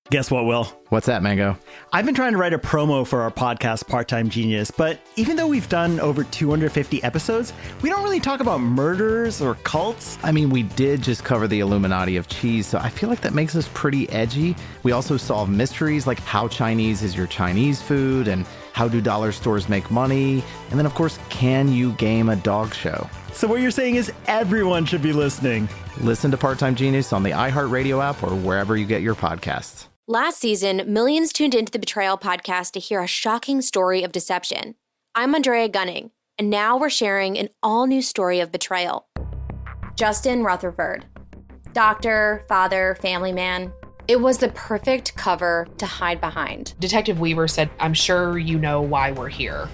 Guess what, Will? What's that, Mango? I've been trying to write a promo for our podcast, Part-Time Genius, but even though we've done over 250 episodes, we don't really talk about murders or cults. I mean, we did just cover the Illuminati of cheese, so I feel like that makes us pretty edgy. We also solve mysteries like how Chinese is your Chinese food and how do dollar stores make money? And then, of course, can you game a dog show? So what you're saying is everyone should be listening. Listen to Part-Time Genius on the iHeartRadio app or wherever you get your podcasts. Last season, millions tuned into the Betrayal podcast to hear a shocking story of deception. I'm Andrea Gunning, and now we're sharing an all-new story of betrayal. Justin Rutherford. Doctor, father, family man. It was the perfect cover to hide behind. Detective Weaver said, "I'm sure you know why we're here."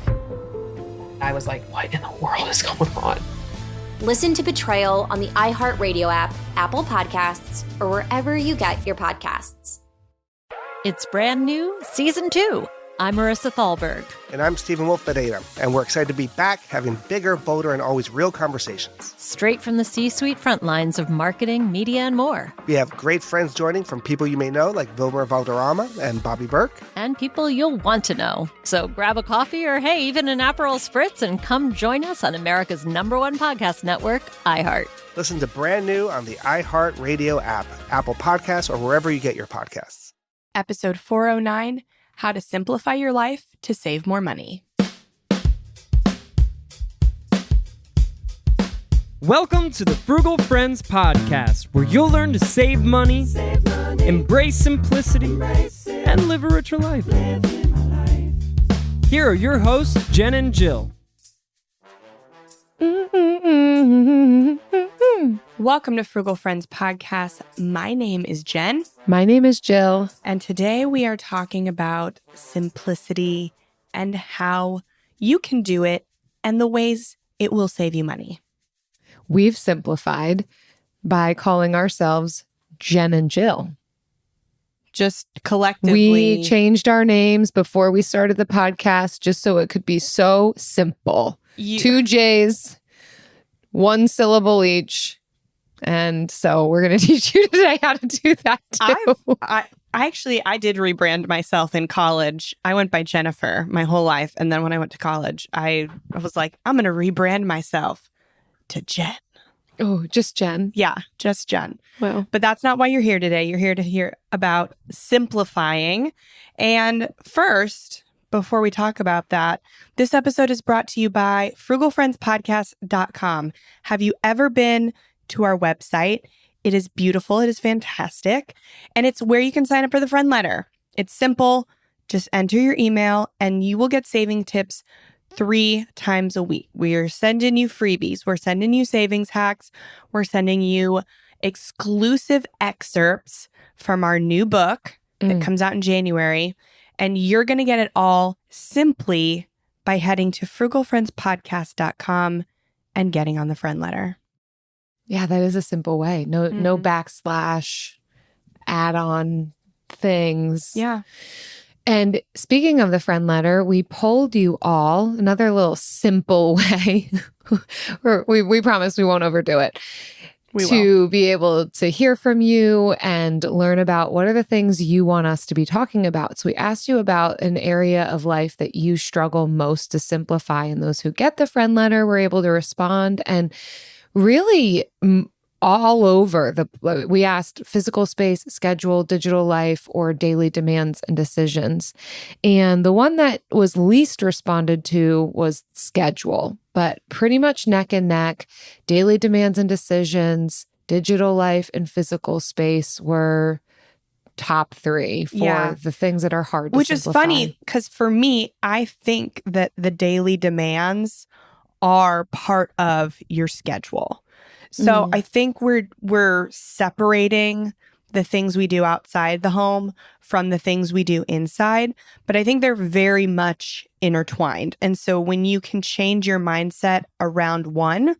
I was like, what in the world is going on? Listen to Betrayal on the iHeartRadio app, Apple Podcasts, or wherever you get your podcasts. It's brand new, Season 2. I'm Marissa Thalberg. And I'm Stephen Wolf-Bedeta, and we're excited to be back having bigger, bolder, and always real conversations. Straight from the C-suite front lines of marketing, media, and more. We have great friends joining from people you may know, like Wilmer Valderrama and Bobby Burke. And people you'll want to know. So grab a coffee or, hey, even an Aperol Spritz and come join us on America's #1 podcast network, iHeart. Listen to brand new on the iHeartRadio app, Apple Podcasts, or wherever you get your podcasts. Episode 409, How to Simplify Your Life to Save More Money. Welcome to the Frugal Friends podcast, where you'll learn to save money, embrace simplicity, and live a richer life. Here are your hosts, Jen and Jill. Welcome to Frugal Friends podcast. My name is Jen. My name is Jill. And today we are talking about simplicity and how you can do it and the ways it will save you money. We've simplified by calling ourselves Jen and Jill. Just collectively. We changed our names before we started the podcast just so it could be so simple. 2 J's, 1 syllable each. And so we're going to teach you today how to do that too. I did rebrand myself in college. I went by Jennifer my whole life. And then when I went to college, I was like, I'm going to rebrand myself to Jen. Oh, just Jen? Yeah, just Jen. Wow. But that's not why you're here today. You're here to hear about simplifying. And first, before we talk about that, this episode is brought to you by frugalfriendspodcast.com. Have you ever been to our website? It is beautiful. It is fantastic. And it's where you can sign up for the friend letter. It's simple. Just enter your email and you will get saving tips 3 times a week. We are sending you freebies. We're sending you savings hacks. We're sending you exclusive excerpts from our new book that comes out in January. And you're going to get it all simply by heading to frugalfriendspodcast.com and getting on the friend letter. Yeah, that is a simple way. No backslash, add-on things. Yeah. And speaking of the friend letter, we polled you all, another little simple way. we promise we won't overdo it. To be able to hear from you and learn about what are the things you want us to be talking about. So we asked you about an area of life that you struggle most to simplify. And those who get the friend letter were able to respond. And really all over we asked physical space, schedule, digital life, or daily demands and decisions. And the one that was least responded to was schedule, but pretty much neck and neck. Daily demands and decisions, digital life, and physical space were top 3 for the things that are hard to Which simplify. is funny because for me, I think that the daily demands are part of your schedule. So I think we're separating the things we do outside the home from the things we do inside, but I think they're very much intertwined. And so when you can change your mindset around one,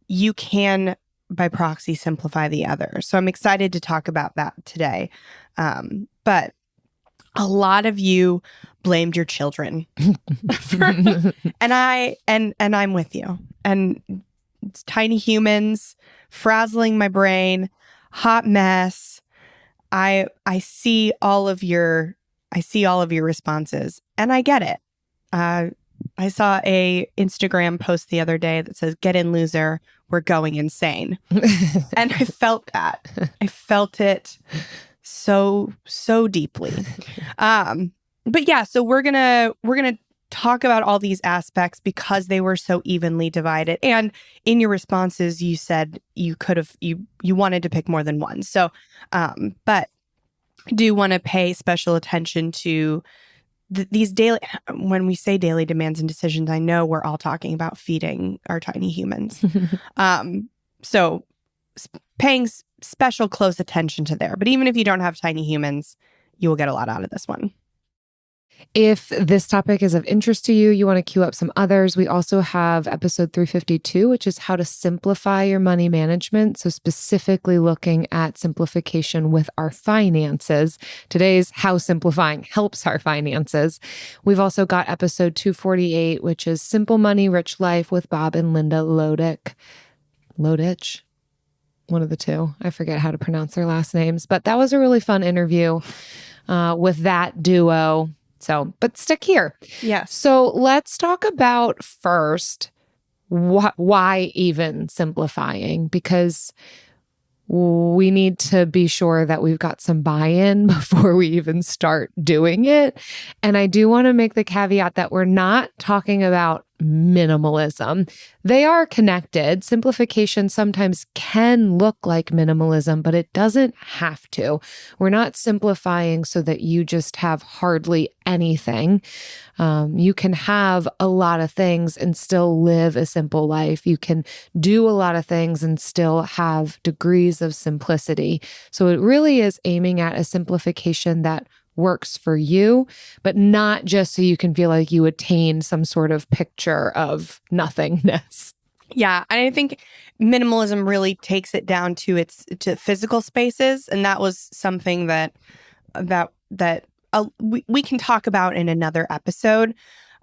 you can, by proxy, simplify the other. So I'm excited to talk about that today. But a lot of you blamed your children and I'm with you. And it's tiny humans frazzling my brain, hot mess. I see all of your responses, and I get it. I saw a Instagram post the other day that says, "Get in, loser. We're going insane." And I felt that. I felt it so deeply. But yeah, so we're gonna talk about all these aspects because they were so evenly divided. And in your responses, you said you wanted to pick more than one. So, but I do want to pay special attention to these daily, when we say daily demands and decisions, I know we're all talking about feeding our tiny humans. So paying special close attention to there. But even if you don't have tiny humans, you will get a lot out of this one. If this topic is of interest to you, you want to queue up some others. We also have episode 352, which is how to simplify your money management. So specifically looking at simplification with our finances. Today's how simplifying helps our finances. We've also got episode 248, which is Simple Money, Rich Life with Bob and Linda Lodich. One of the two. I forget how to pronounce their last names, but that was a really fun interview with that duo. So, but stick here. Yes. So let's talk about first why even simplifying, because we need to be sure that we've got some buy-in before we even start doing it. And I do want to make the caveat that we're not talking about minimalism. They are connected. Simplification sometimes can look like minimalism, but it doesn't have to. We're not simplifying so that you just have hardly anything. You can have a lot of things and still live a simple life. You can do a lot of things and still have degrees of simplicity. So it really is aiming at a simplification that works for you, but not just so you can feel like you attain some sort of picture of nothingness. Yeah, and I think minimalism really takes it down to physical spaces, and that was something that we can talk about in another episode.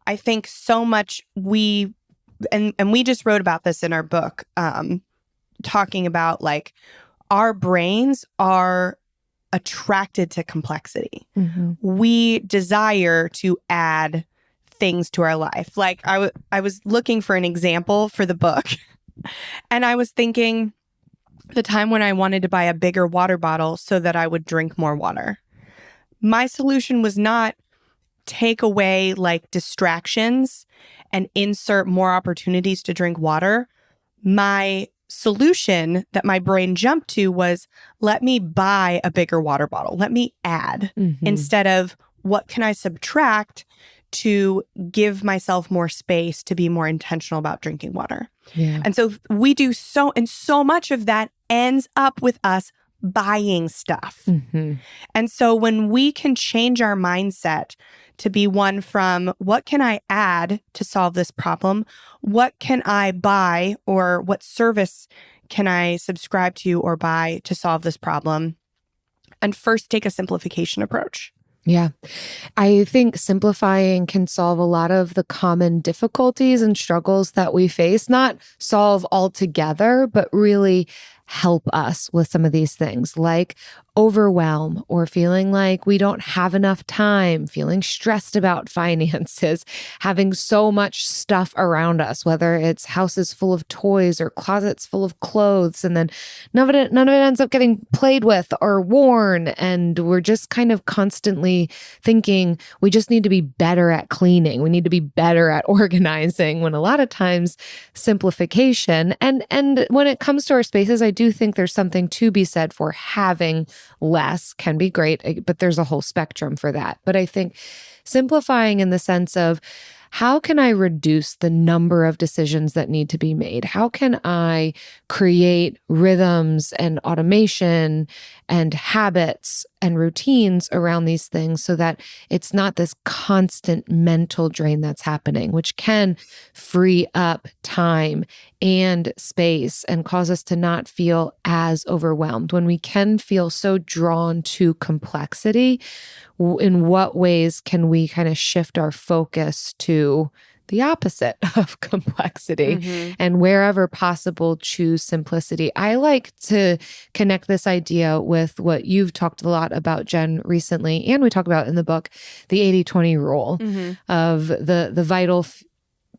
I think so much we just wrote about this in our book, talking about like our brains are attracted to complexity. Mm-hmm. We desire to add things to our life. Like I was looking for an example for the book, and I was thinking the time when I wanted to buy a bigger water bottle so that I would drink more water. My solution was not take away like distractions and insert more opportunities to drink water. My solution that my brain jumped to was, let me buy a bigger water bottle. Let me add instead of what can I subtract to give myself more space to be more intentional about drinking water. Yeah. And so we do and so much of that ends up with us buying stuff. Mm-hmm. And so when we can change our mindset to be one from what can I add to solve this problem? What can I buy, or what service can I subscribe to or buy to solve this problem? And first take a simplification approach. Yeah. I think simplifying can solve a lot of the common difficulties and struggles that we face, not solve altogether, but really help us with some of these things like overwhelm or feeling like we don't have enough time, feeling stressed about finances, having so much stuff around us, whether it's houses full of toys or closets full of clothes, and then none of it ends up getting played with or worn. And we're just kind of constantly thinking we just need to be better at cleaning. We need to be better at organizing, when a lot of times simplification and when it comes to our spaces, I do think there's something to be said for having less can be great, but there's a whole spectrum for that. But I think simplifying in the sense of, how can I reduce the number of decisions that need to be made? How can I create rhythms and automation and habits and routines around these things so that it's not this constant mental drain that's happening, which can free up time and space and cause us to not feel as overwhelmed. When we can feel so drawn to complexity, in what ways can we kind of shift our focus to the opposite of complexity and wherever possible, choose simplicity. I like to connect this idea with what you've talked a lot about, Jen, recently, and we talk about in the book, the 80-20 rule of the vital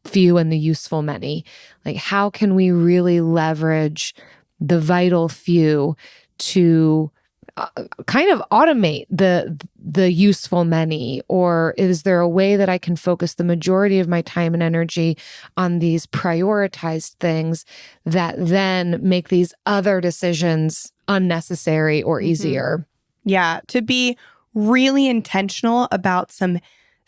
few and the useful many. Like, how can we really leverage the vital few to kind of automate the useful many? Or is there a way that I can focus the majority of my time and energy on these prioritized things that then make these other decisions unnecessary or easier? Yeah, to be really intentional about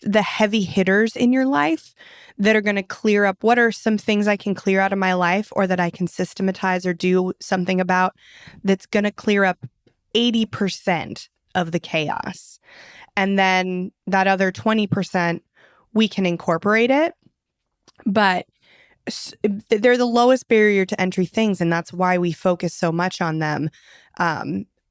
the heavy hitters in your life that are going to clear up. What are some things I can clear out of my life, or that I can systematize or do something about, that's going to clear up 80% of the chaos? And then that other 20%, we can incorporate it. But they're the lowest barrier to entry things. And that's why we focus so much on them,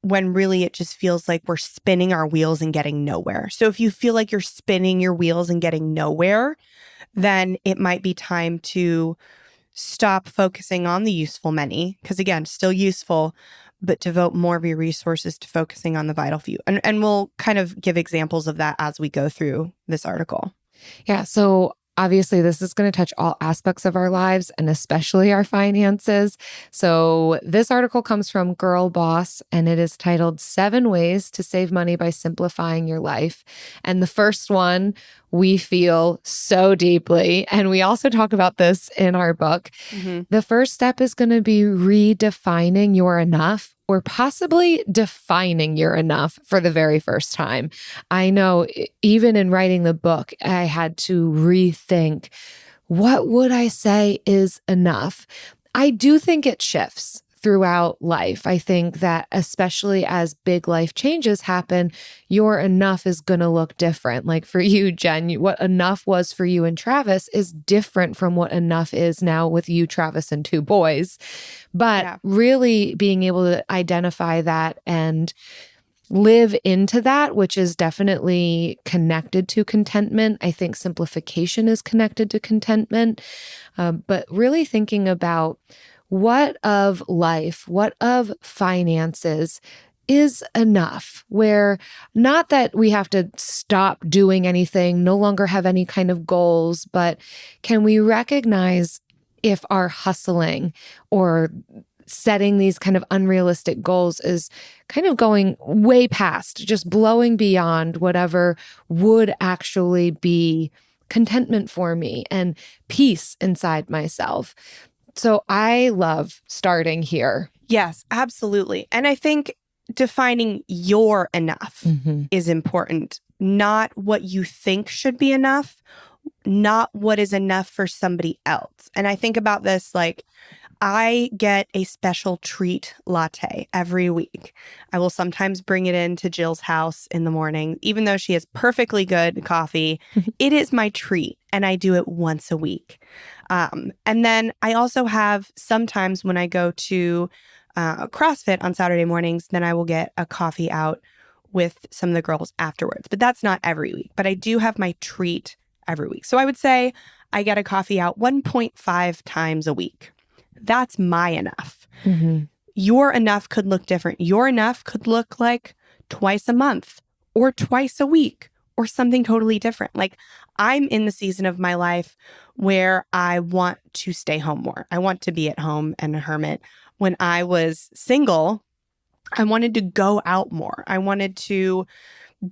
when really it just feels like we're spinning our wheels and getting nowhere. So if you feel like you're spinning your wheels and getting nowhere, then it might be time to stop focusing on the useful many, because again, still useful, but devote more of your resources to focusing on the vital few. And we'll kind of give examples of that as we go through this article. Yeah. So obviously, this is going to touch all aspects of our lives and especially our finances. So this article comes from Girl Boss, and it is titled 7 Ways to Save Money by Simplifying Your Life. And the first one we feel so deeply, and we also talk about this in our book. The first step is going to be redefining your enough, or possibly defining your enough for the very first time. I know even in writing the book, I had to rethink, what would I say is enough? I do think it shifts throughout life. I think that especially as big life changes happen, your enough is going to look different. Like for you, Jen, what enough was for you and Travis is different from what enough is now with you, Travis, and 2 boys. But really being able to identify that and live into that, which is definitely connected to contentment. I think simplification is connected to contentment, but really thinking about what of life, what of finances is enough, where not that we have to stop doing anything, no longer have any kind of goals, but can we recognize if our hustling or setting these kind of unrealistic goals is kind of going way past, just blowing beyond whatever would actually be contentment for me and peace inside myself. So I love starting here. Yes, absolutely. And I think defining your enough is important, not what you think should be enough, not what is enough for somebody else. And I think about this like, I get a special treat latte every week. I will sometimes bring it into Jill's house in the morning, even though she has perfectly good coffee. It is my treat, and I do it once a week. And then I also have sometimes when I go to CrossFit on Saturday mornings, then I will get a coffee out with some of the girls afterwards. But that's not every week. But I do have my treat every week. So I would say I get a coffee out 1.5 times a week. That's my enough. Your enough could look different. Your enough could look like twice a month or twice a week or something totally different. Like I'm in the season of my life where I want to stay home more. I want to be at home and a hermit. When I was single, I wanted to go out more. I wanted to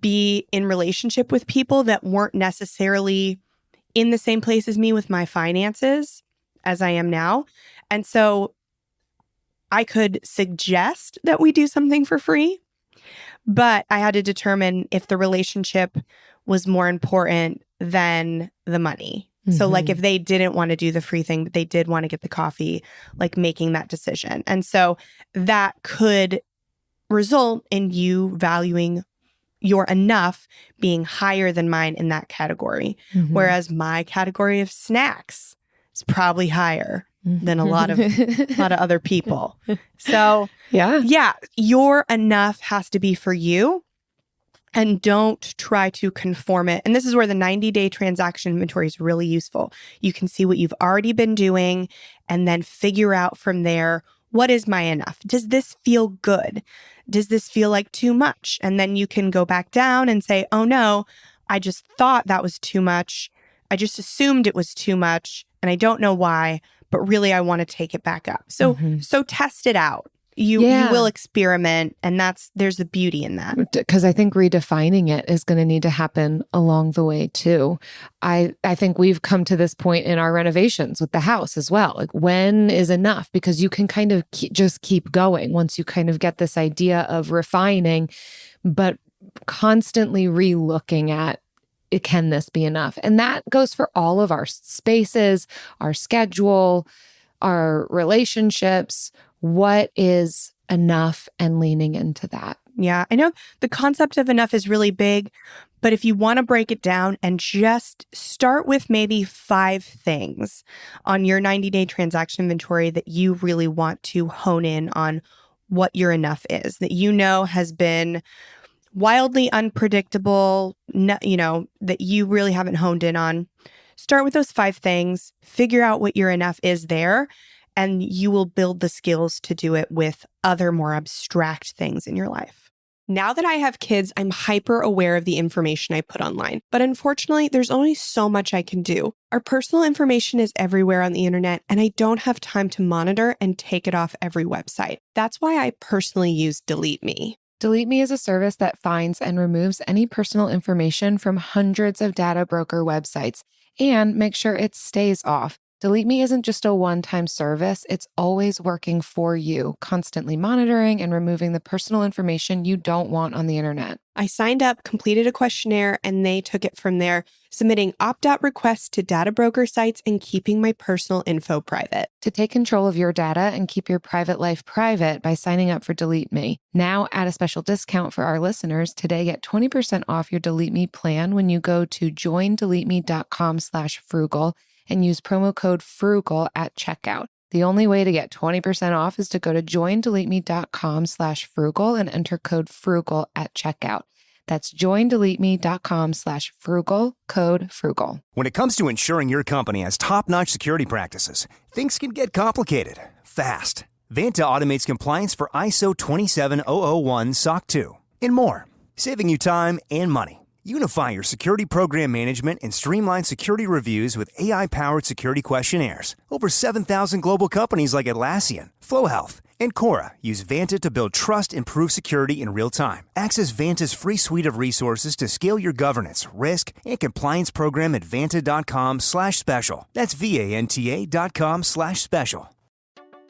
be in relationship with people that weren't necessarily in the same place as me with my finances as I am now. And so I could suggest that we do something for free, but I had to determine if the relationship was more important than the money. So like if they didn't want to do the free thing, but they did want to get the coffee, like making that decision. And so that could result in you valuing your enough being higher than mine in that category. Whereas my category of snacks is probably higher than a lot of other people. So yeah, your enough has to be for you. and don't try to conform it. And this is where the 90-day transaction inventory is really useful. You can see what you've already been doing and then figure out from there, what is my enough? Does this feel good? Does this feel like too much? And then you can go back down and say, oh no, I just thought that was too much. I just assumed it was too much and I don't know why, but really I want to take it back up. So test it out. You will experiment, and there's the beauty in that. Because I think redefining it is going to need to happen along the way too. I think we've come to this point in our renovations with the house as well. Like, when is enough? Because you can kind of just keep going once you kind of get this idea of refining, but constantly re-looking at, can this be enough? And that goes for all of our spaces, our schedule, our relationships. What is enough, and leaning into that? Yeah, I know the concept of enough is really big, but if you want to break it down and just start with maybe 5 things on your 90-day transaction inventory that you really want to hone in on what your enough is, that you know has been wildly unpredictable, that you really haven't honed in on. Start with those 5 things, figure out what your enough is there, and you will build the skills to do it with other more abstract things in your life. Now that I have kids, I'm hyper aware of the information I put online. But unfortunately, there's only so much I can do. Our personal information is everywhere on the internet, and I don't have time to monitor and take it off every website. That's why I personally use Delete Me. Delete Me is a service that finds and removes any personal information from hundreds of data broker websites and makes sure it stays off. Delete Me isn't just a one-time service. It's always working for you, constantly monitoring and removing the personal information you don't want on the internet. I signed up, completed a questionnaire, and they took it from there, submitting opt-out requests to data broker sites and keeping my personal info private. To take control of your data and keep your private life private by signing up for Delete Me. Now, at a special discount for our listeners, today get 20% off your Delete Me plan when you go to joindeleteme.com/frugal and use promo code FRUGAL at checkout. The only way to get 20% off is to go to joindeleteme.com/frugal and enter code FRUGAL at checkout. That's joindeleteme.com/frugal, code FRUGAL. When it comes to ensuring your company has top-notch security practices, things can get complicated fast. Vanta automates compliance for ISO 27001 SOC 2 and more, saving you time and money. Unify your security program management and streamline security reviews with AI-powered security questionnaires. Over 7,000 global companies like Atlassian, FlowHealth, and Cora use Vanta to build trust and prove security in real time. Access Vanta's free suite of resources to scale your governance, risk, and compliance program at vanta.com/special. That's VANTA.com/special.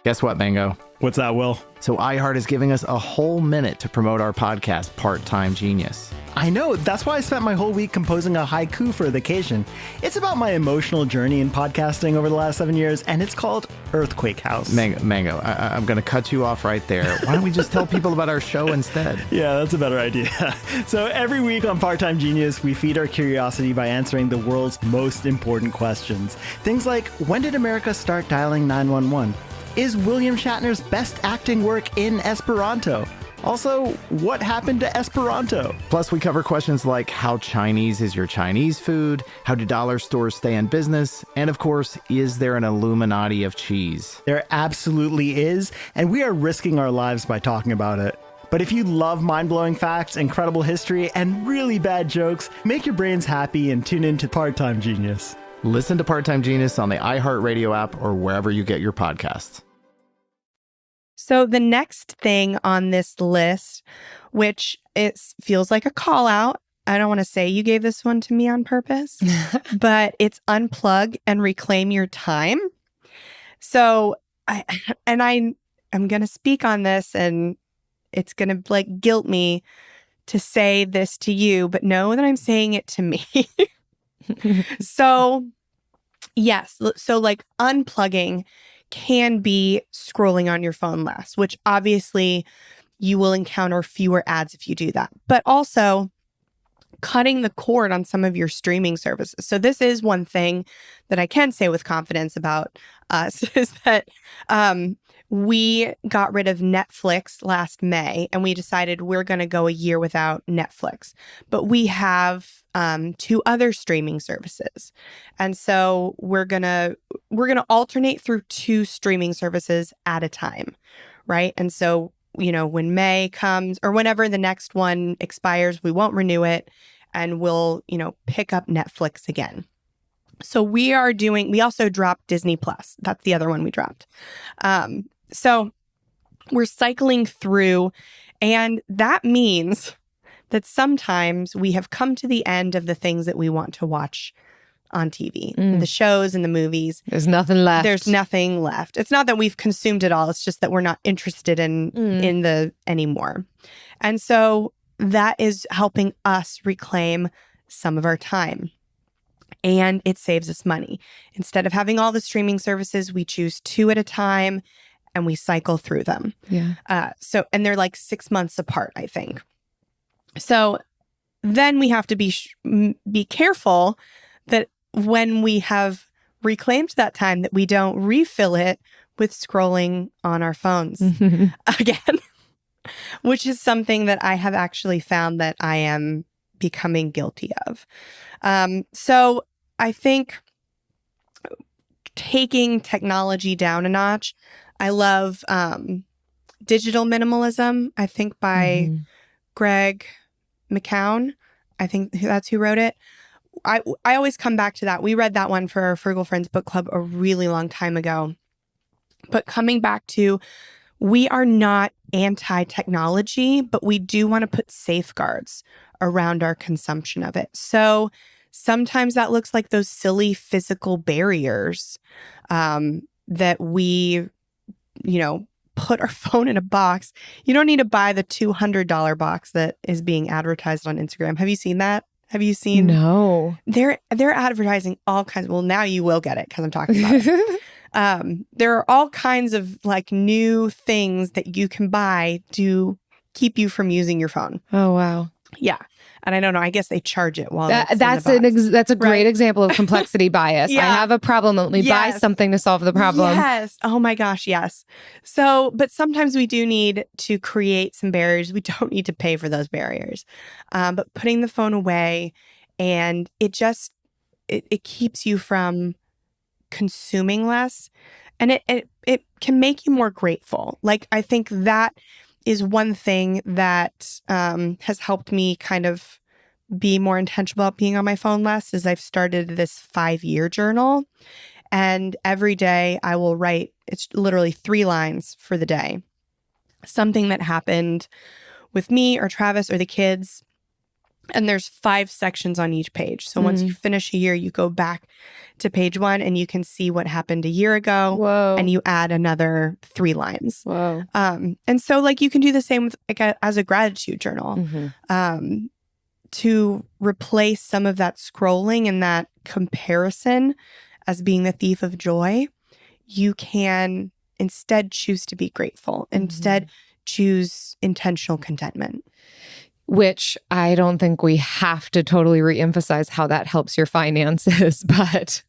Guess what, Mango? What's that, Will? So iHeart is giving us a whole minute to promote our podcast, Part-Time Genius. I know. That's why I spent my whole week composing a haiku for a vacation. It's about my emotional journey in podcasting over the last 7 years, and it's called Earthquake House. Mango, I'm going to cut you off right there. Why don't we just tell people about our show instead? Yeah, that's a better idea. So every week on Part-Time Genius, we feed our curiosity by answering the world's most important questions. Things like, when did America start dialing 911? Is William Shatner's best acting work in Esperanto? Also, what happened to Esperanto? Plus, we cover questions like, how Chinese is your Chinese food? How do dollar stores stay in business? And of course, is there an Illuminati of cheese? There absolutely is, and we are risking our lives by talking about it. But if you love mind-blowing facts, incredible history, and really bad jokes, make your brains happy and tune in to Part-Time Genius. Listen to Part-Time Genius on the iHeartRadio app or wherever you get your podcasts. So the next thing on this list, which it feels like a call out, I don't want to say you gave this one to me on purpose, but it's unplug and reclaim your time. So I'm going to speak on this, and it's going to guilt me to say this to you, but know that I'm saying it to me. So yes, so unplugging can be scrolling on your phone less, which obviously you will encounter fewer ads if you do that, but also cutting the cord on some of your streaming services. So this is one thing that I can say with confidence about us is that we got rid of Netflix last May, and we decided we're going to go a year without Netflix. But we have 2 other streaming services. And so we're going to alternate through 2 streaming services at a time, right? And so, when May comes or whenever the next one expires, we won't renew it, and we'll, pick up Netflix again. So we also dropped Disney Plus. That's the other one we dropped. So we're cycling through, and that means that sometimes we have come to the end of the things that we want to watch on TV, the shows and the movies. There's nothing left. There's nothing left. It's not that we've consumed it all. It's just that we're not interested in the anymore. And so that is helping us reclaim some of our time. And it saves us money. Instead of having all the streaming services, we choose 2 at a time and we cycle through them. Yeah. And they're like 6 months apart, I think. So then we have to be careful that when we have reclaimed that time, that we don't refill it with scrolling on our phones again, which is something that I have actually found that I am becoming guilty of. So I think taking technology down a notch, I love Digital Minimalism, I think by Greg McKeown. I think that's who wrote it. I always come back to that. We read that one for our Frugal Friends book club a really long time ago. But coming back to, we are not anti-technology, but we do want to put safeguards around our consumption of it. So sometimes that looks like those silly physical barriers that we, put our phone in a box. You don't need to buy the $200 box that is being advertised on Instagram. Have you seen that? Have you seen? No. They're advertising all kinds. Well, now you will get it because I'm talking about it. There are all kinds of like new things that you can buy to keep you from using your phone. Oh, wow. Yeah. And I don't know, I guess they charge it while that's a great example of complexity bias. Yeah. I have a problem. Let me buy something to solve the problem. Yes. Oh my gosh, yes. So, but sometimes we do need to create some barriers. We don't need to pay for those barriers. But putting the phone away, and it keeps you from consuming less. And it can make you more grateful. Like, I think that is one thing that has helped me kind of be more intentional about being on my phone less, is I've started this 5-year journal. And every day I will write, it's literally 3 lines for the day. Something that happened with me or Travis or the kids. And there's 5 sections on each page. So once you finish a year, you go back to page 1 and you can see what happened a year ago. Whoa. And you add another 3 lines. Whoa. And so like you can do the same with as a gratitude journal. To replace some of that scrolling and that comparison as being the thief of joy, you can instead choose to be grateful. Instead, choose intentional contentment. Which I don't think we have to totally reemphasize how that helps your finances, but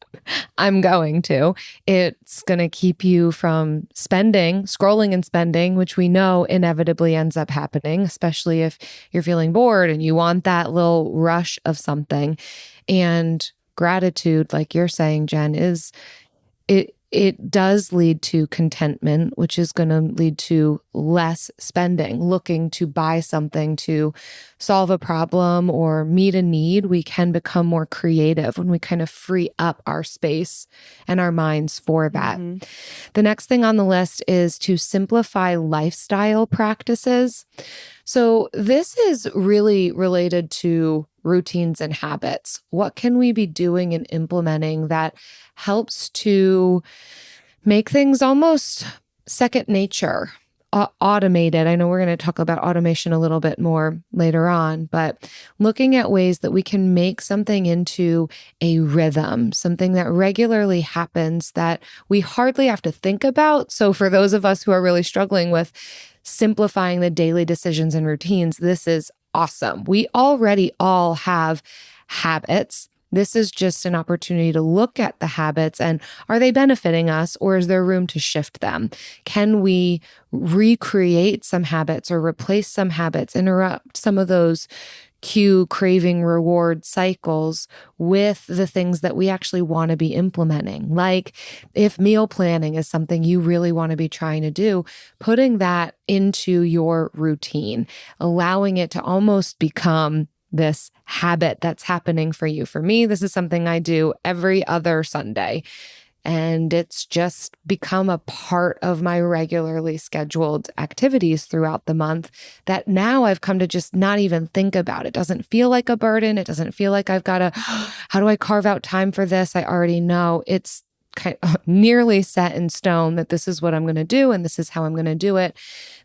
I'm going to. It's going to keep you from scrolling and spending, which we know inevitably ends up happening, especially if you're feeling bored and you want that little rush of something. And gratitude, like you're saying, Jen, it does lead to contentment, which is going to lead to less spending, looking to buy something to solve a problem or meet a need. We can become more creative when we kind of free up our space and our minds for that. The next thing on the list is to simplify lifestyle practices. So this is really related to routines and habits. What can we be doing and implementing that helps to make things almost second nature, automated? I know we're going to talk about automation a little bit more later on, but looking at ways that we can make something into a rhythm, something that regularly happens that we hardly have to think about. So for those of us who are really struggling with simplifying the daily decisions and routines, this is awesome. We already all have habits This is just an opportunity to look at the habits and are they benefiting us, or is there room to shift them? Can we recreate some habits or replace some habits, interrupt some of those cue, craving, reward cycles with the things that we actually want to be implementing? Like if meal planning is something you really want to be trying to do, putting that into your routine, allowing it to almost become this habit that's happening for you. For me, this is something I do every other Sunday. And it's just become a part of my regularly scheduled activities throughout the month that now I've come to just not even think about. It doesn't feel like a burden. It doesn't feel like I've got to, how do I carve out time for this? I already know. It's kind of nearly set in stone that this is what I'm going to do and this is how I'm going to do it.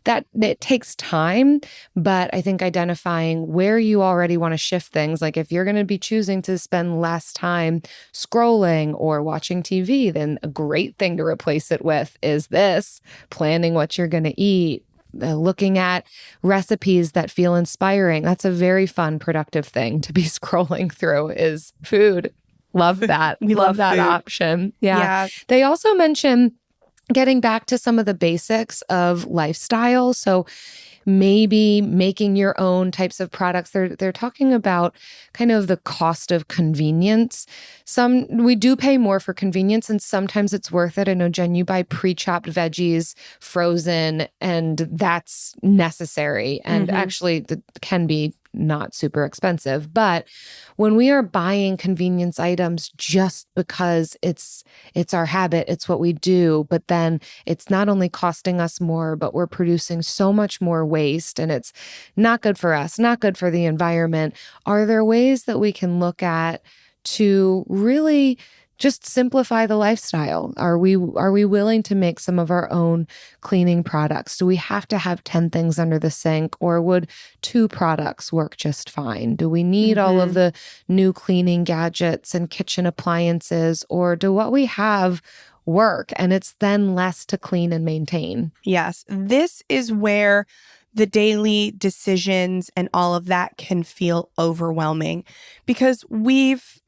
That it takes time, but I think identifying where you already want to shift things, like if you're going to be choosing to spend less time scrolling or watching TV, then a great thing to replace it with is this: planning what you're going to eat, looking at recipes that feel inspiring. That's a very fun, productive thing to be scrolling through, is food. Love that. We love that food. option. Yeah. They also mention getting back to some of the basics of lifestyle. So maybe making your own types of products. They're talking about kind of the cost of convenience. We do pay more for convenience, and sometimes it's worth it. I know, Jen, you buy pre-chopped veggies frozen, and that's necessary. And actually, it can be not super expensive. But when we are buying convenience items just because it's our habit, it's what we do, but then it's not only costing us more, but we're producing so much more waste, and it's not good for us, not good for the environment. Are there ways that we can look at to really just simplify the lifestyle? Are we willing to make some of our own cleaning products? Do we have to have 10 things under the sink, or would 2 products work just fine? Do we need all of the new cleaning gadgets and kitchen appliances, or do what we have work and it's then less to clean and maintain? Yes, this is where the daily decisions and all of that can feel overwhelming, because we've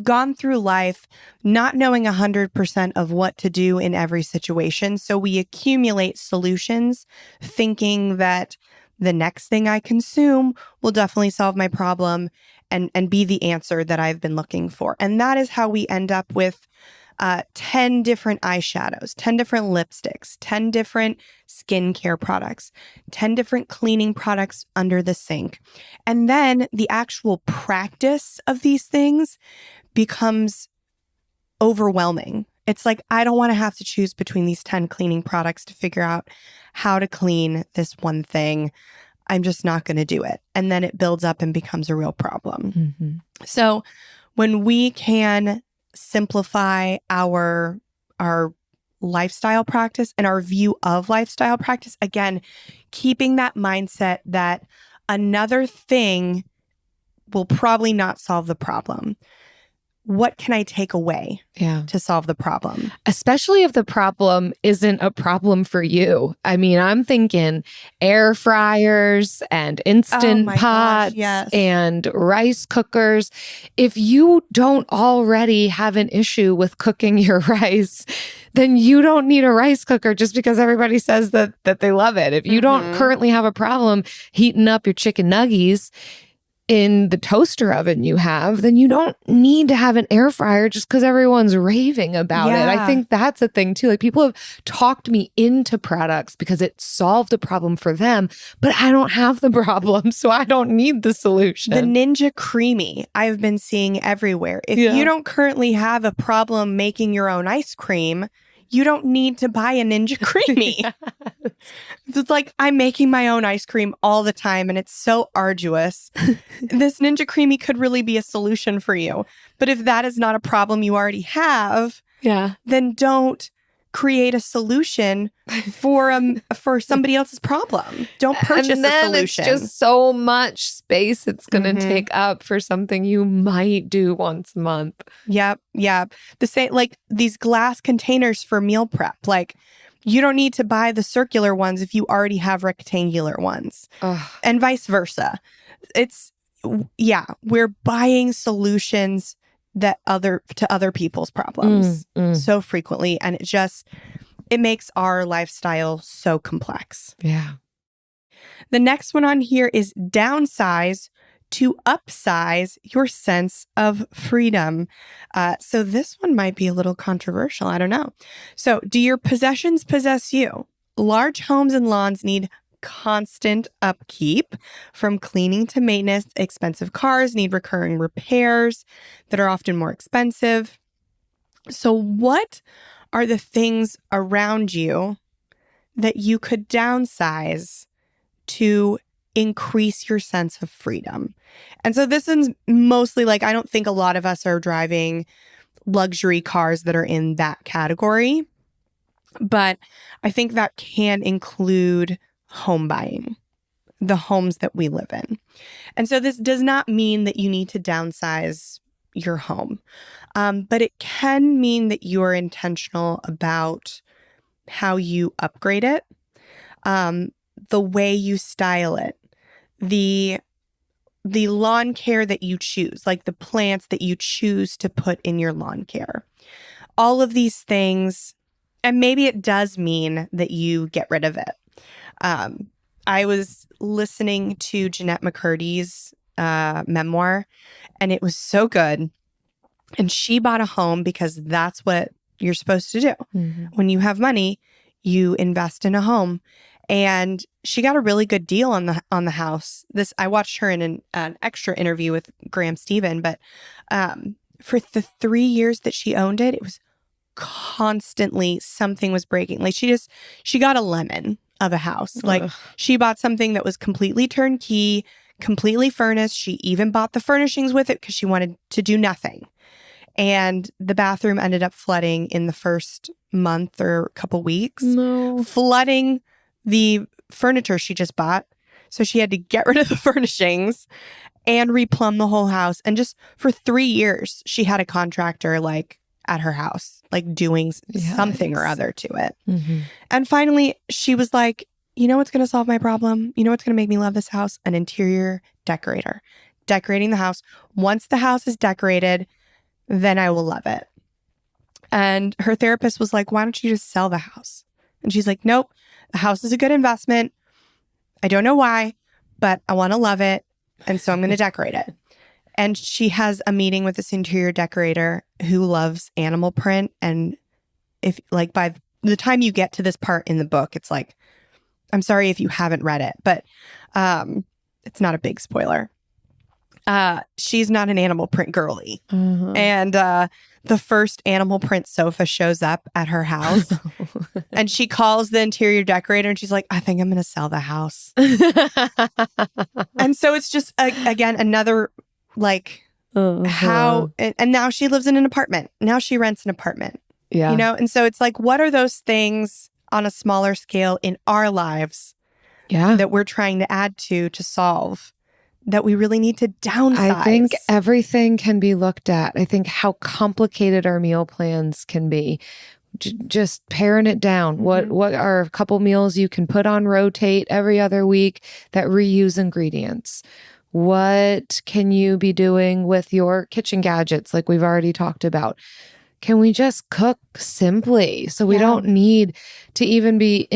gone through life not knowing 100% of what to do in every situation. So we accumulate solutions thinking that the next thing I consume will definitely solve my problem and be the answer that I've been looking for. And that is how we end up with 10 different eyeshadows, 10 different lipsticks, 10 different skincare products, 10 different cleaning products under the sink. And then the actual practice of these things becomes overwhelming. It's like, I don't want to have to choose between these 10 cleaning products to figure out how to clean this one thing. I'm just not going to do it. And then it builds up and becomes a real problem. So when we can simplify our lifestyle practice and our view of lifestyle practice, again, keeping that mindset that another thing will probably not solve the problem. What can I take away to solve the problem? Especially if the problem isn't a problem for you. I mean, I'm thinking air fryers and instant pots and rice cookers. If you don't already have an issue with cooking your rice, then you don't need a rice cooker just because everybody says that they love it. If you don't currently have a problem heating up your chicken nuggies in the toaster oven you have, then you don't need to have an air fryer just because everyone's raving about it. I think that's a thing too. Like, people have talked me into products because it solved a problem for them, but I don't have the problem, so I don't need the solution. The Ninja Creamy I've been seeing everywhere. If you don't currently have a problem making your own ice cream, you don't need to buy a Ninja Creamy. It's like, I'm making my own ice cream all the time and it's so arduous. This Ninja Creamy could really be a solution for you. But if that is not a problem you already have, then don't create a solution for somebody else's problem. Don't purchase and then a solution. It's just so much space it's going to take up for something you might do once a month. Yep. The same, like these glass containers for meal prep. Like, you don't need to buy the circular ones if you already have rectangular ones. And vice versa. We're buying solutions to other people's problems so frequently. And it makes our lifestyle so complex. Yeah. The next one on here is downsize to upsize your sense of freedom. So this one might be a little controversial. I don't know. So do your possessions possess you? Large homes and lawns need constant upkeep, from cleaning to maintenance. Expensive cars need recurring repairs that are often more expensive. So what are the things around you that you could downsize to increase your sense of freedom? And so this is mostly like, I don't think a lot of us are driving luxury cars that are in that category, but I think that can include home buying, the homes that we live in. And so this does not mean that you need to downsize your home, but it can mean that you are intentional about how you upgrade it, the way you style it, the lawn care that you choose, like the plants that you choose to put in your lawn care. All of these things, and maybe it does mean that you get rid of it. I was listening to Jeanette McCurdy's memoir, and it was so good. And she bought a home because that's what you're supposed to do. Mm-hmm. When you have money, you invest in a home. And she got a really good deal on the house. I watched her in an extra interview with Graham Stephan, but for the 3 years that she owned it, it was constantly something was breaking. Like she got a lemon of a house. Like she bought something that was completely turnkey, completely furnished. She even bought the furnishings with it because she wanted to do nothing. And the bathroom ended up flooding in the first month or couple weeks. No. Flooding the furniture she just bought. So she had to get rid of the furnishings and replumb the whole house. And just for 3 years, she had a contractor like at her house, like doing something or other to it. Mm-hmm. And finally, she was like, you know what's going to solve my problem? You know what's going to make me love this house? An interior decorator. Decorating the house. Once the house is decorated, then I will love it. And her therapist was like, why don't you just sell the house? And she's like, nope, the house is a good investment. I don't know why, but I want to love it. And so I'm going to decorate it. And she has a meeting with this interior decorator who loves animal print. And if like by the time you get to this part in the book, it's like, I'm sorry if you haven't read it, but it's not a big spoiler. She's not an animal print girly. Mm-hmm. And the first animal print sofa shows up at her house and she calls the interior decorator and she's like, I think I'm going to sell the house. And so it's just, again, another like how, and now she lives in an apartment. Now she rents an apartment. Yeah. You know, and so it's like, what are those things on a smaller scale in our lives that we're trying to add to solve that we really need to downsize? I think everything can be looked at. I think how complicated our meal plans can be. Just paring it down. Mm-hmm. What are a couple meals you can put on rotate every other week that reuse ingredients? What can you be doing with your kitchen gadgets like we've already talked about? Can we just cook simply so we don't need to even be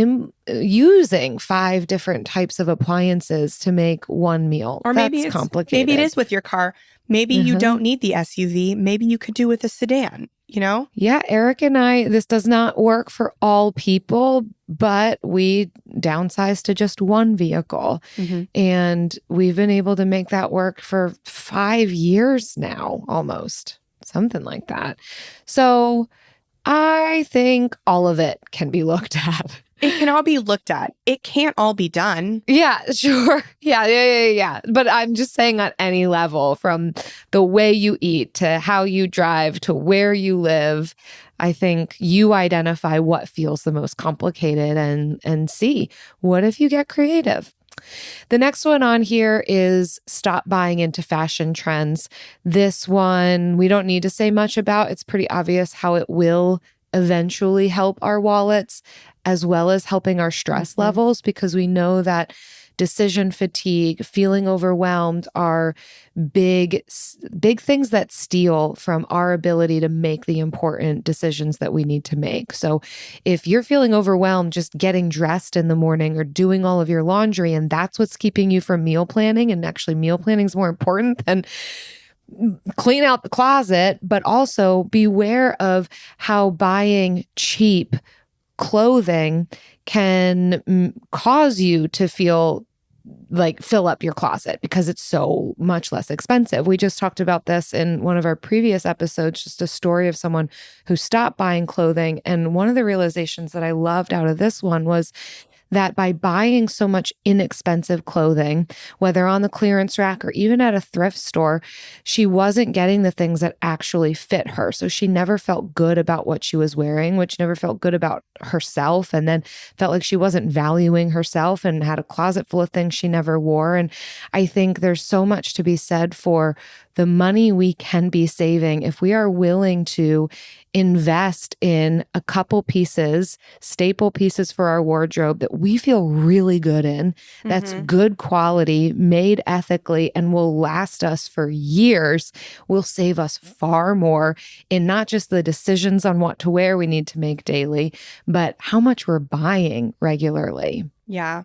using 5 different types of appliances to make one meal? Or maybe it's complicated. Maybe it is with your car. Maybe you don't need the SUV. Maybe you could do with a sedan, you know? Yeah, Eric and I, this does not work for all people, but we downsized to just one vehicle. Mm-hmm. And we've been able to make that work for 5 years now, almost. Something like that. So I think all of it can be looked at. It can all be looked at. It can't all be done. Yeah, sure. Yeah. But I'm just saying on any level, from the way you eat to how you drive to where you live, I think you identify what feels the most complicated and see, what if you get creative? The next one on here is stop buying into fashion trends. This one we don't need to say much about. It's pretty obvious how it will eventually help our wallets as well as helping our stress levels, because we know that decision fatigue, feeling overwhelmed are big things that steal from our ability to make the important decisions that we need to make. So if you're feeling overwhelmed just getting dressed in the morning or doing all of your laundry, and that's what's keeping you from meal planning, and actually meal planning is more important than clean out the closet, but also beware of how buying cheap clothing can cause you to feel like fill up your closet because it's so much less expensive. We just talked about this in one of our previous episodes, just a story of someone who stopped buying clothing. And one of the realizations that I loved out of this one was that by buying so much inexpensive clothing, whether on the clearance rack or even at a thrift store, she wasn't getting the things that actually fit her. So she never felt good about what she was wearing, which never felt good about herself, and then felt like she wasn't valuing herself and had a closet full of things she never wore. And I think there's so much to be said for the money we can be saving if we are willing to invest in a couple pieces, staple pieces for our wardrobe that we feel really good in, that's good quality, made ethically, and will last us for years, will save us far more in not just the decisions on what to wear we need to make daily, but how much we're buying regularly. Yeah.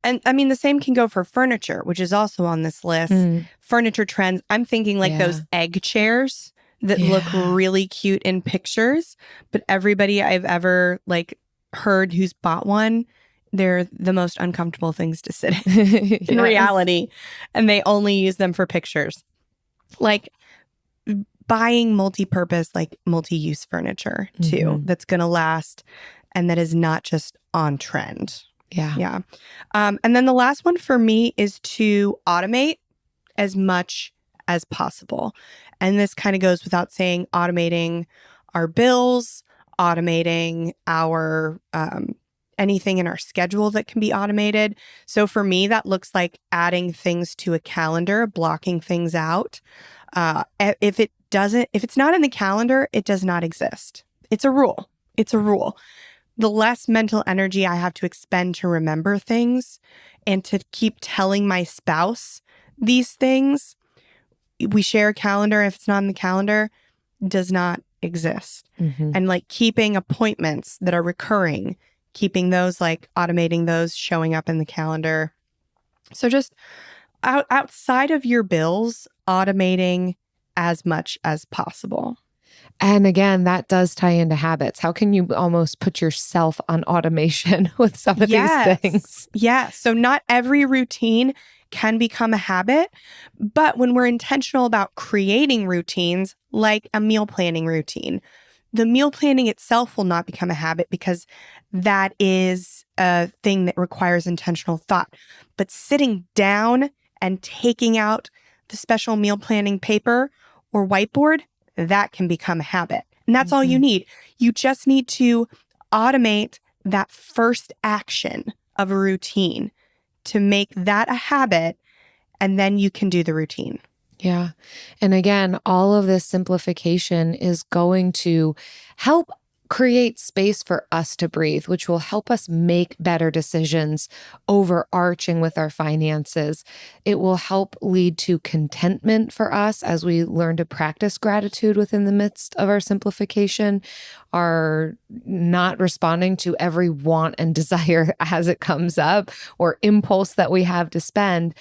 And I mean, the same can go for furniture, which is also on this list. Furniture trends. I'm thinking like those egg chairs that look really cute in pictures, but everybody I've ever like heard who's bought one, they're the most uncomfortable things to sit in reality. And they only use them for pictures. Like buying multi-purpose, like multi-use furniture too, that's going to last and that is not just on trend. Yeah. And then the last one for me is to automate as much as possible. And this kind of goes without saying, automating our bills, automating our anything in our schedule that can be automated. So for me, that looks like adding things to a calendar, blocking things out. If it's not in the calendar, it does not exist. It's a rule. The less mental energy I have to expend to remember things and to keep telling my spouse these things, we share a calendar. If it's not in the calendar, it does not exist. And like keeping appointments that are recurring, keeping those, like automating those, showing up in the calendar. So just outside of your bills, automating as much as possible. And again, that does tie into habits. How can you almost put yourself on automation with some of these things? Yes. So not every routine can become a habit, but when we're intentional about creating routines, like a meal planning routine, the meal planning itself will not become a habit because that is a thing that requires intentional thought. But sitting down and taking out the special meal planning paper or whiteboard, that can become a habit. And that's all you need. You just need to automate that first action of a routine to make that a habit, and then you can do the routine. Yeah. And again, all of this simplification is going to help create space for us to breathe, which will help us make better decisions overarching with our finances. It will help lead to contentment for us as we learn to practice gratitude within the midst of our simplification, are not responding to every want and desire as it comes up or impulse that we have to spend,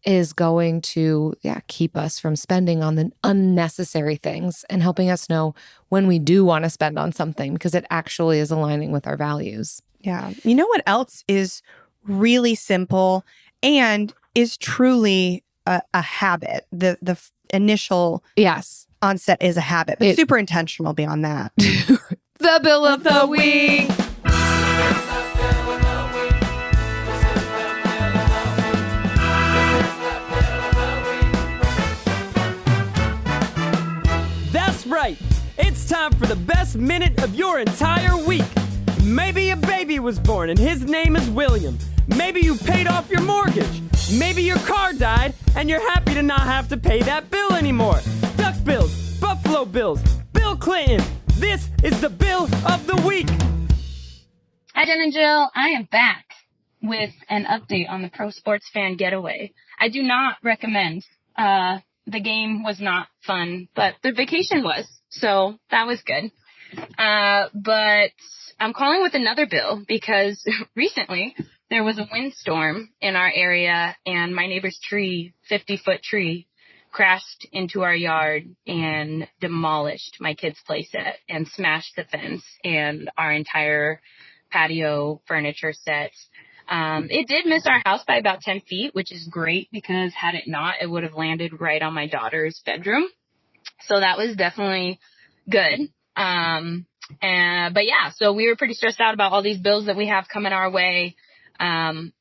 is going to keep us from spending on the unnecessary things and helping us know when we do want to spend on something because it actually is aligning with our values. Yeah. You know what else is really simple and is truly a habit? The initial onset is a habit, but super intentional beyond that. The bill of the week. Right. It's time for the best minute of your entire week. Maybe a baby was born and his name is William. Maybe you paid off your mortgage. Maybe your car died and you're happy to not have to pay that bill anymore. Duck Bills, Buffalo Bills, Bill Clinton. This is the bill of the week. Hi, Jen and Jill. I am back. with an update on the Pro Sports Fan Getaway. I do not recommend. The game was not fun, but the vacation was, so that was good. But I'm calling with another bill because recently there was a windstorm in our area and my neighbor's tree, 50-foot tree, crashed into our yard and demolished my kids' playset and smashed the fence and our entire patio furniture set. It did miss our house by about 10 feet, which is great because had it not, it would have landed right on my daughter's bedroom. So that was definitely good. But yeah, so we were pretty stressed out about all these bills that we have coming our way. And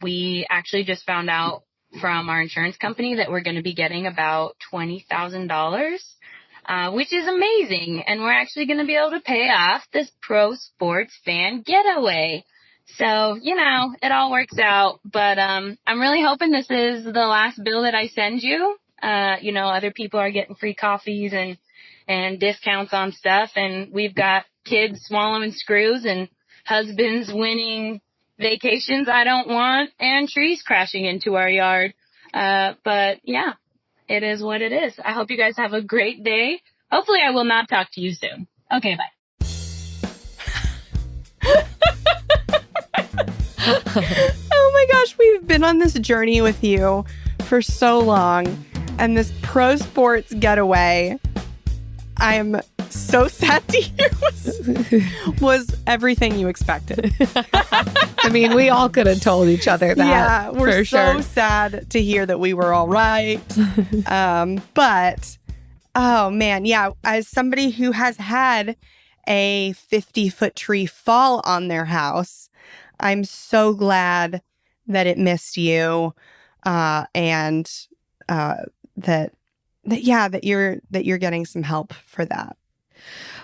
we actually just found out from our insurance company that we're going to be getting about $20,000, which is amazing. And we're actually going to be able to pay off this Pro Sports Fan Getaway. So, it all works out. But I'm really hoping this is the last bill that I send you. Other people are getting free coffees and discounts on stuff. And we've got kids swallowing screws and husbands winning vacations I don't want and trees crashing into our yard. But yeah, it is what it is. I hope you guys have a great day. Hopefully I will not talk to you soon. Okay, bye. Oh my gosh, we've been on this journey with you for so long. And this Pro Sports Getaway, I'm so sad to hear was everything you expected. I mean, we all could have told each other that. Yeah, we're so sure. sad to hear that we were all right. But, oh man, yeah, as somebody who has had a 50-foot tree fall on their house, I'm so glad that it missed you, and that you're getting some help for that.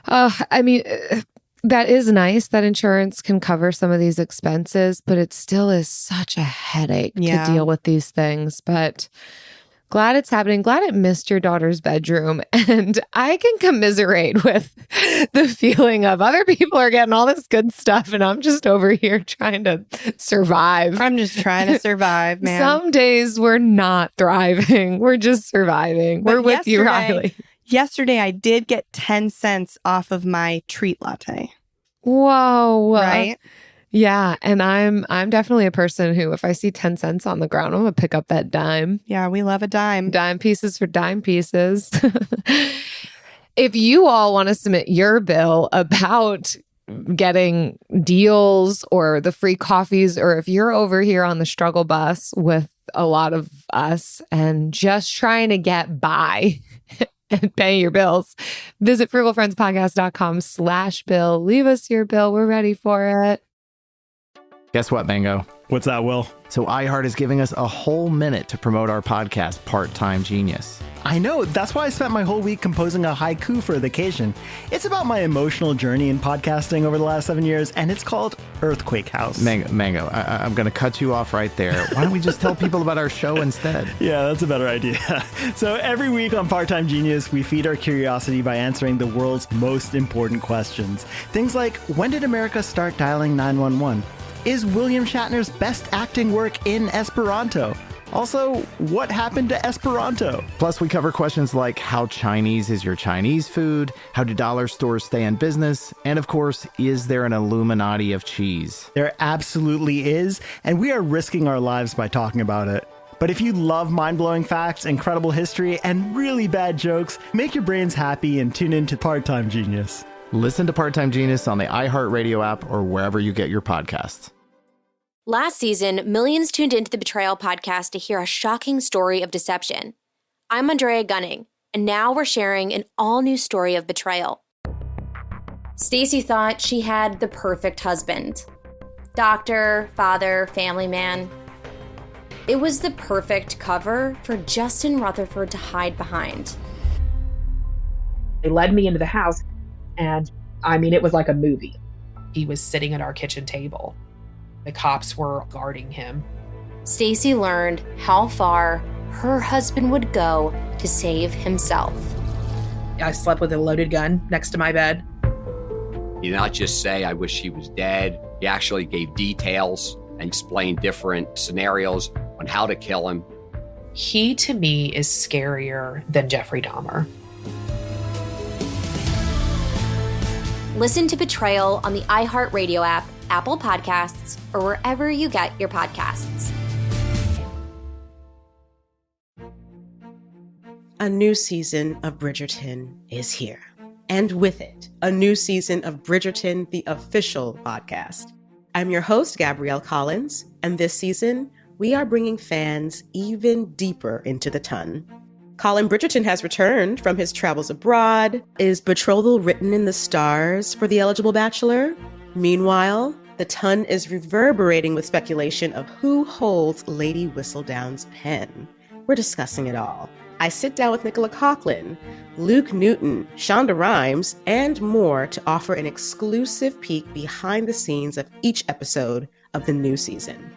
I mean, that is nice that insurance can cover some of these expenses, but it still is such a headache to deal with these things. But glad it's happening. Glad it missed your daughter's bedroom. And I can commiserate with the feeling of other people are getting all this good stuff and I'm just over here trying to survive. I'm just trying to survive, man. Some days we're not thriving. We're just surviving. But we're with you, Riley. Yesterday, I did get 10 cents off of my treat latte. Whoa. Right? Yeah. And I'm definitely a person who, if I see 10 cents on the ground, I'm going to pick up that dime. Yeah, we love a dime. Dime pieces for dime pieces. If you all want to submit your bill about getting deals or the free coffees, or if you're over here on the struggle bus with a lot of us and just trying to get by and pay your bills, visit frugalfriendspodcast.com/bill. Leave us your bill. We're ready for it. Guess what, Mango? What's that, Will? So iHeart is giving us a whole minute to promote our podcast, Part-Time Genius. I know. That's why I spent my whole week composing a haiku for a vacation. It's about my emotional journey in podcasting over the last 7 years, and it's called Earthquake House. Mango, I'm going to cut you off right there. Why don't we just tell people about our show instead? Yeah, that's a better idea. So every week on Part-Time Genius, we feed our curiosity by answering the world's most important questions. Things like, when did America start dialing 911? Is William Shatner's best acting work in Esperanto? Also, what happened to Esperanto? Plus, we cover questions like, how Chinese is your Chinese food? How do dollar stores stay in business? And of course, is there an Illuminati of cheese? There absolutely is, and we are risking our lives by talking about it. But if you love mind-blowing facts, incredible history, and really bad jokes, make your brains happy and tune in to Part-Time Genius. Listen to Part-Time Genius on the iHeartRadio app or wherever you get your podcasts. Last season, millions tuned into the Betrayal podcast to hear a shocking story of deception. I'm Andrea Gunning, and now we're sharing an all-new story of betrayal. Stacy thought she had the perfect husband. Doctor, father, family man. It was the perfect cover for Justin Rutherford to hide behind. They led me into the house, and I mean, it was like a movie. He was sitting at our kitchen table. The cops were guarding him. Stacy learned how far her husband would go to save himself. I slept with a loaded gun next to my bed. He did not just say, I wish he was dead. He actually gave details and explain different scenarios on how to kill him. He, to me, is scarier than Jeffrey Dahmer. Listen to Betrayal on the iHeartRadio app, Apple Podcasts, or wherever you get your podcasts. A new season of Bridgerton is here. And with it, a new season of Bridgerton, the official podcast. I'm your host, Gabrielle Collins, and this season, we are bringing fans even deeper into the ton. Colin Bridgerton has returned from his travels abroad. Is betrothal written in the stars for the eligible bachelor? Meanwhile, the ton is reverberating with speculation of who holds Lady Whistledown's pen. We're discussing it all. I sit down with Nicola Coughlan, Luke Newton, Shonda Rhimes, and more to offer an exclusive peek behind the scenes of each episode of the new season.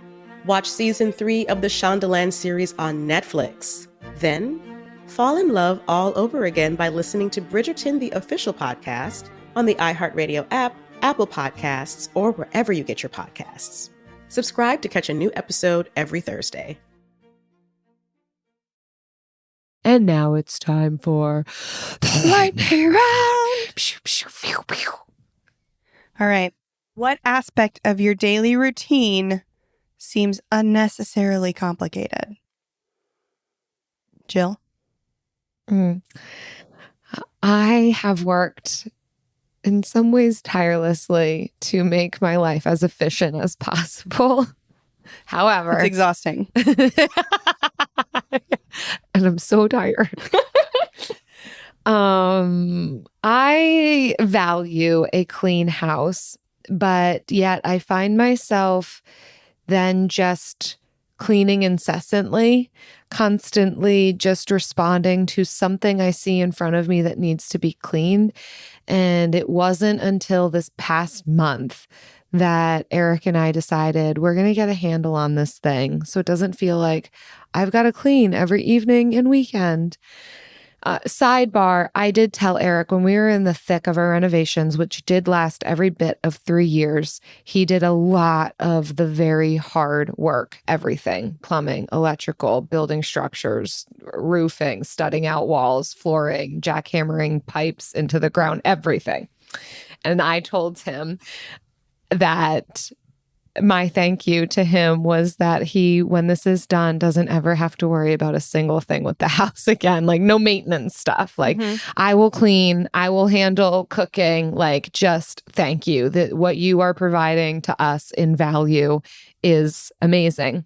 Watch season 3 of the Shondaland series on Netflix. Then, fall in love all over again by listening to Bridgerton, the official podcast, on the iHeartRadio app, Apple Podcasts, or wherever you get your podcasts. Subscribe to catch a new episode every Thursday. And now it's time for the lightning round. Pew, pew, pew, pew. All right. What aspect of your daily routine seems unnecessarily complicated? Jill? I have worked in some ways tirelessly to make my life as efficient as possible. However, it's exhausting. And I'm so tired. I value a clean house, but yet I find myself then just cleaning incessantly, constantly just responding to something I see in front of me that needs to be cleaned. And it wasn't until this past month that Eric and I decided we're going to get a handle on this thing so it doesn't feel like I've got to clean every evening and weekend. Sidebar, I did tell Eric when we were in the thick of our renovations, which did last every bit of 3 years, he did a lot of the very hard work, everything, plumbing, electrical, building structures, roofing, studding out walls, flooring, jackhammering pipes into the ground, everything. And I told him that my thank you to him was that he, when this is done, doesn't ever have to worry about a single thing with the house again. Like no maintenance stuff. Like I will clean, I will handle cooking. Like just thank you that what you are providing to us in value is amazing.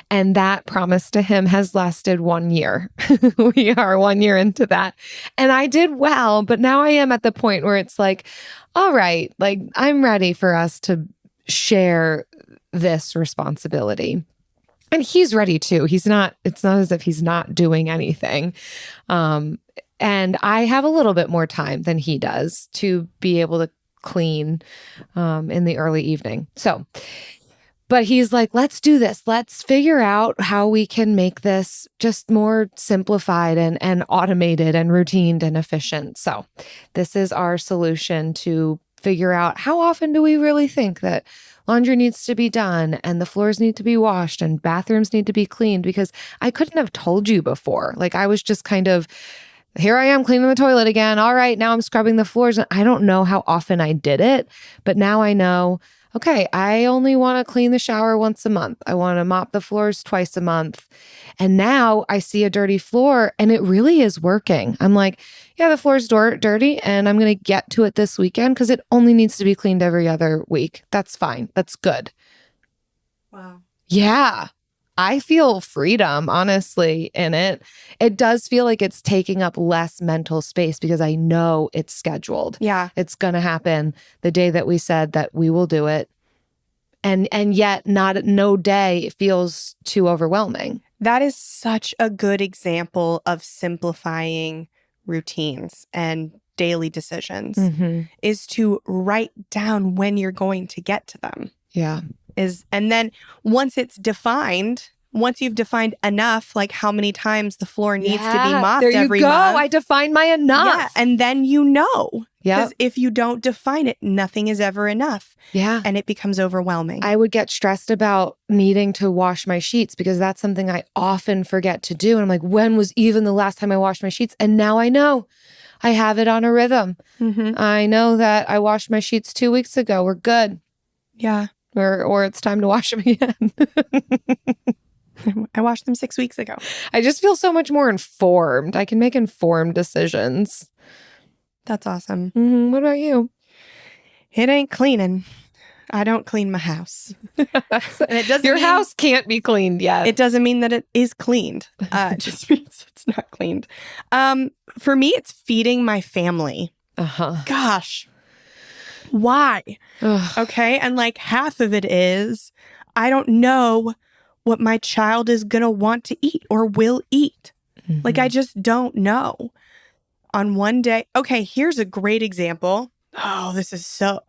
And that promise to him has lasted 1 year. We are 1 year into that. And I did well, but now I am at the point where it's like, all right, like I'm ready for us to share this responsibility. And he's ready too. It's not as if he's not doing anything. And I have a little bit more time than he does to be able to clean in the early evening. But he's like, let's do this. Let's figure out how we can make this just more simplified and automated and routined and efficient. So this is our solution to figure out how often do we really think that laundry needs to be done and the floors need to be washed and bathrooms need to be cleaned, because I couldn't have told you before. Like I was just kind of, here I am cleaning the toilet again. All right, now I'm scrubbing the floors. And I don't know how often I did it, but now I know, okay, I only want to clean the shower once a month. I want to mop the floors twice a month. And now I see a dirty floor and it really is working. I'm like, yeah, the floor's dirty and I'm going to get to it this weekend because it only needs to be cleaned every other week. That's fine. That's good. Wow. Yeah. I feel freedom, honestly, in it. It does feel like it's taking up less mental space because I know it's scheduled. Yeah. It's going to happen the day that we said that we will do it. And yet no day feels too overwhelming. That is such a good example of simplifying routines and daily decisions, is to write down when you're going to get to them. Yeah. And then once it's defined, once you've defined enough, like how many times the floor needs to be mopped every month. There you go. I defined my enough. Yeah. And then you know Because if you don't define it, nothing is ever enough. Yeah. And it becomes overwhelming. I would get stressed about needing to wash my sheets because that's something I often forget to do. And I'm like, when was even the last time I washed my sheets? And now I know. I have it on a rhythm. I know that I washed my sheets 2 weeks ago. We're good. Yeah. Or it's time to wash them again. I washed them 6 weeks ago. I just feel so much more informed. I can make informed decisions. That's awesome. What about you? It ain't cleaning. I don't clean my house. And it doesn't Your house can't be cleaned yet. It doesn't mean that it is cleaned. It just means it's not cleaned. For me, it's feeding my family. Gosh. Why? Okay. And like half of it is I don't know what my child is going to want to eat or will eat. Like, I just don't know. On one day, okay, here's a great example. Oh, this is so,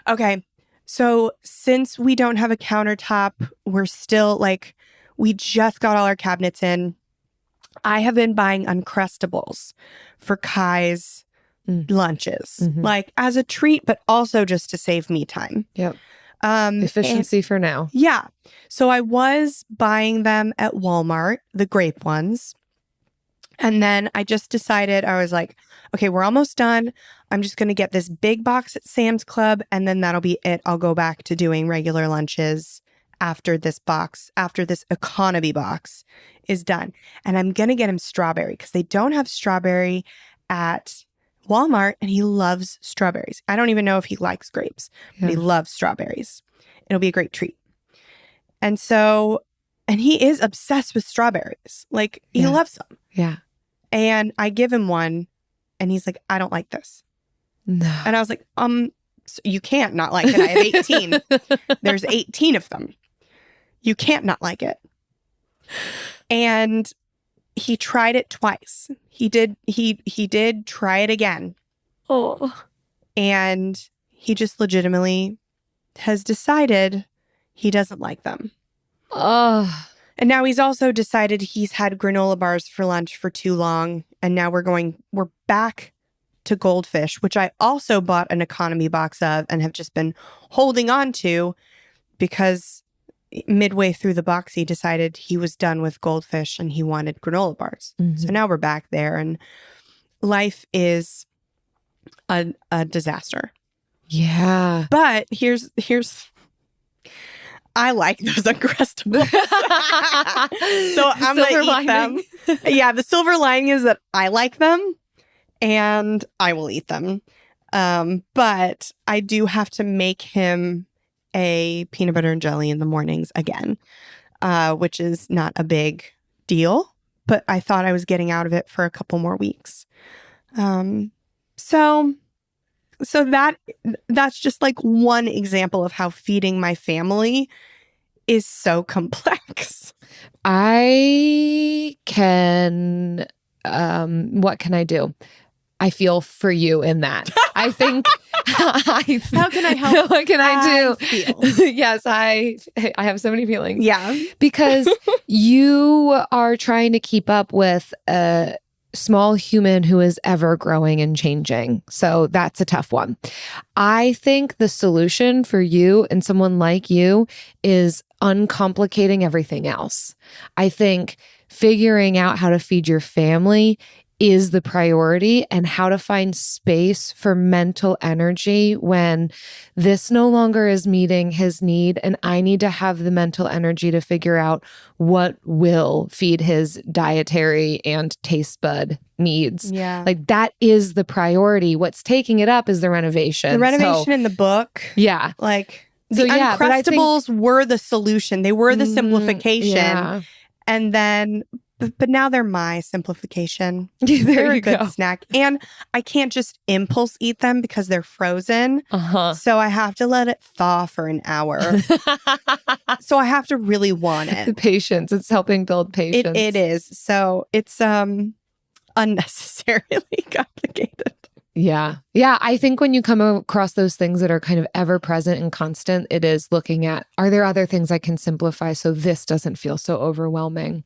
Okay, so since we don't have a countertop, we're still like, we just got all our cabinets in. I have been buying Uncrustables for Kai's lunches, like as a treat, but also just to save me time. Yep. Efficiency for now. Yeah. So I was buying them at Walmart, the grape ones. And then I just decided, I was like, okay, we're almost done. I'm just going to get this big box at Sam's Club, and then that'll be it. I'll go back to doing regular lunches after this economy box is done. And I'm going to get him strawberry because they don't have strawberry at Walmart, and he loves strawberries. I don't even know if he likes grapes, but he loves strawberries. It'll be a great treat. And so, and he is obsessed with strawberries. Like, he loves them. Yeah. And I give him one, and he's like, I don't like this. No. And I was like, so you can't not like it. I have 18. There's 18 of them. You can't not like it. And he tried it twice. He did try it again. Oh. And he just legitimately has decided he doesn't like them. Oh. And now he's also decided he's had granola bars for lunch for too long. And now we're back to Goldfish, which I also bought an economy box of and have just been holding on to because midway through the box, he decided he was done with Goldfish and he wanted granola bars. So now we're back there, and life is a disaster. Yeah. But here's I like those Uncrustables. So I'm going to eat them. Yeah, the silver lining is that I like them and I will eat them. But I do have to make him a peanut butter and jelly in the mornings again, which is not a big deal, but I thought I was getting out of it for a couple more weeks. So that's just like one example of how feeding my family is so complex. I can, what can I do? I feel for you in that. I think. How can I help? What can I do? Feel. Yes, I have so many feelings. Yeah. Because you are trying to keep up with a small human who is ever growing and changing. So that's a tough one. I think the solution for you and someone like you is uncomplicating everything else. I think figuring out how to feed your family is the priority, and how to find space for mental energy when this no longer is meeting his need, and I need to have the mental energy to figure out what will feed his dietary and taste bud needs. Yeah. Like, that is the priority. What's taking it up is the renovation. The renovation in the book. Yeah. Like, the Uncrustables were the solution. They were the simplification. Yeah. And then, but now they're my simplification. There they're you a good go. snack. And I can't just impulse eat them because they're frozen. So I have to let it thaw for an hour. So I have to really want it. The patience. It's helping build patience. It is. So it's unnecessarily complicated. Yeah. Yeah. I think when you come across those things that are kind of ever present and constant, it is looking at, are there other things I can simplify so this doesn't feel so overwhelming?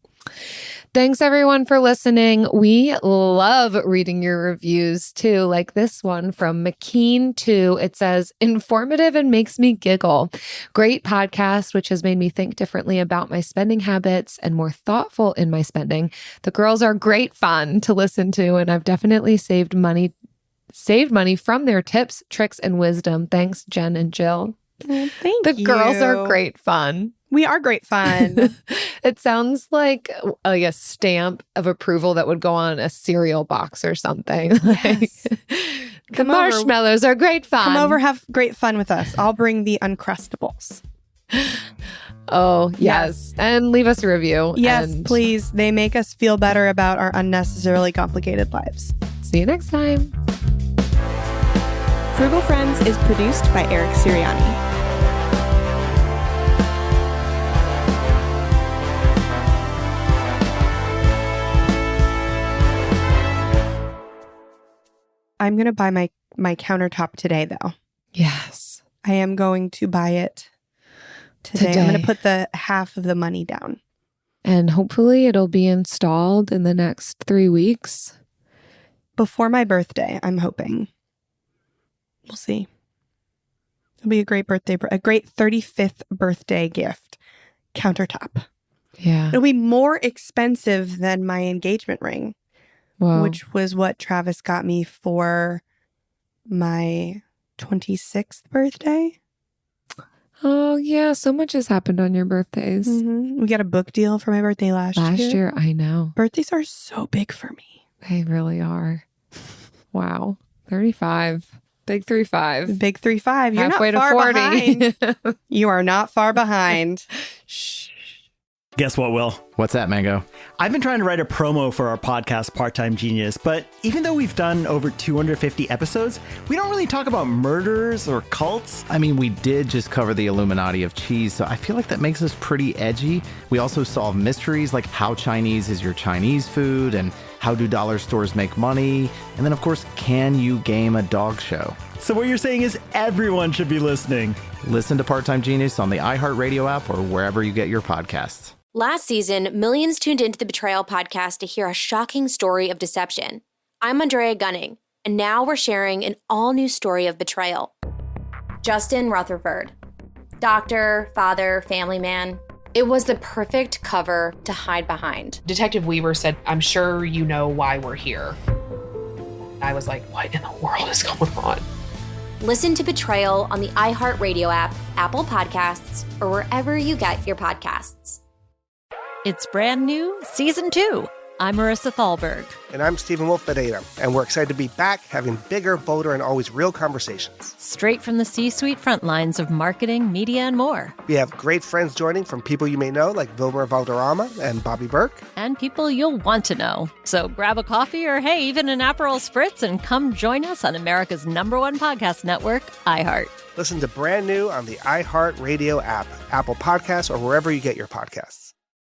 Thanks everyone for listening. We love reading your reviews too, like this one from McKean2. It says, informative and makes me giggle. Great podcast, which has made me think differently about my spending habits and more thoughtful in my spending. The girls are great fun to listen to, and I've definitely saved money from their tips, tricks, and wisdom. Thanks, Jen and Jill. Thank you. The girls are great fun. We are great fun. It sounds like a stamp of approval that would go on a cereal box or something. Yes. The marshmallows are great fun. Come over, have great fun with us. I'll bring the Uncrustables. Oh, yes. And leave us a review. Yes, please. They make us feel better about our unnecessarily complicated lives. See you next time. Frugal Friends is produced by Eric Sirianni. I'm going to buy my countertop today, though. Yes. I am going to buy it today. I'm going to put the half of the money down. And hopefully it'll be installed in the next 3 weeks. Before my birthday, I'm hoping. We'll see. It'll be a great 35th birthday gift. Countertop. Yeah. It'll be more expensive than my engagement ring. Wow. Which was what Travis got me for my 26th birthday. Oh, yeah. So much has happened on your birthdays. Mm-hmm. We got a book deal for my birthday last year. Last year, I know. Birthdays are so big for me. They really are. Wow. 35. Big 3-5. Big 3-5. You're halfway not far to 40. behind. You are not far behind. Shh. Guess what, Will? What's that, Mango? I've been trying to write a promo for our podcast, Part-Time Genius, but even though we've done over 250 episodes, we don't really talk about murders or cults. I mean, we did just cover the Illuminati of cheese, so I feel like that makes us pretty edgy. We also solve mysteries like how Chinese is your Chinese food and how do dollar stores make money? And then, of course, can you game a dog show? So what you're saying is everyone should be listening. Listen to Part-Time Genius on the iHeartRadio app or wherever you get your podcasts. Last season, millions tuned into the Betrayal podcast to hear a shocking story of deception. I'm Andrea Gunning, and now we're sharing an all-new story of betrayal. Justin Rutherford. Doctor, father, family man. It was the perfect cover to hide behind. Detective Weaver said, "I'm sure you know why we're here." I was like, what in the world is going on? Listen to Betrayal on the iHeartRadio app, Apple Podcasts, or wherever you get your podcasts. It's brand new, Season 2. I'm Marissa Thalberg. And I'm Stephen Wolf-Bedeta, and we're excited to be back having bigger, bolder, and always real conversations. Straight from the C-suite front lines of marketing, media, and more. We have great friends joining from people you may know, like Vilmer Valderrama and Bobby Burke. And people you'll want to know. So grab a coffee or, hey, even an Aperol Spritz and come join us on America's #1 podcast network, iHeart. Listen to brand new on the iHeartRadio app, Apple Podcasts, or wherever you get your podcasts.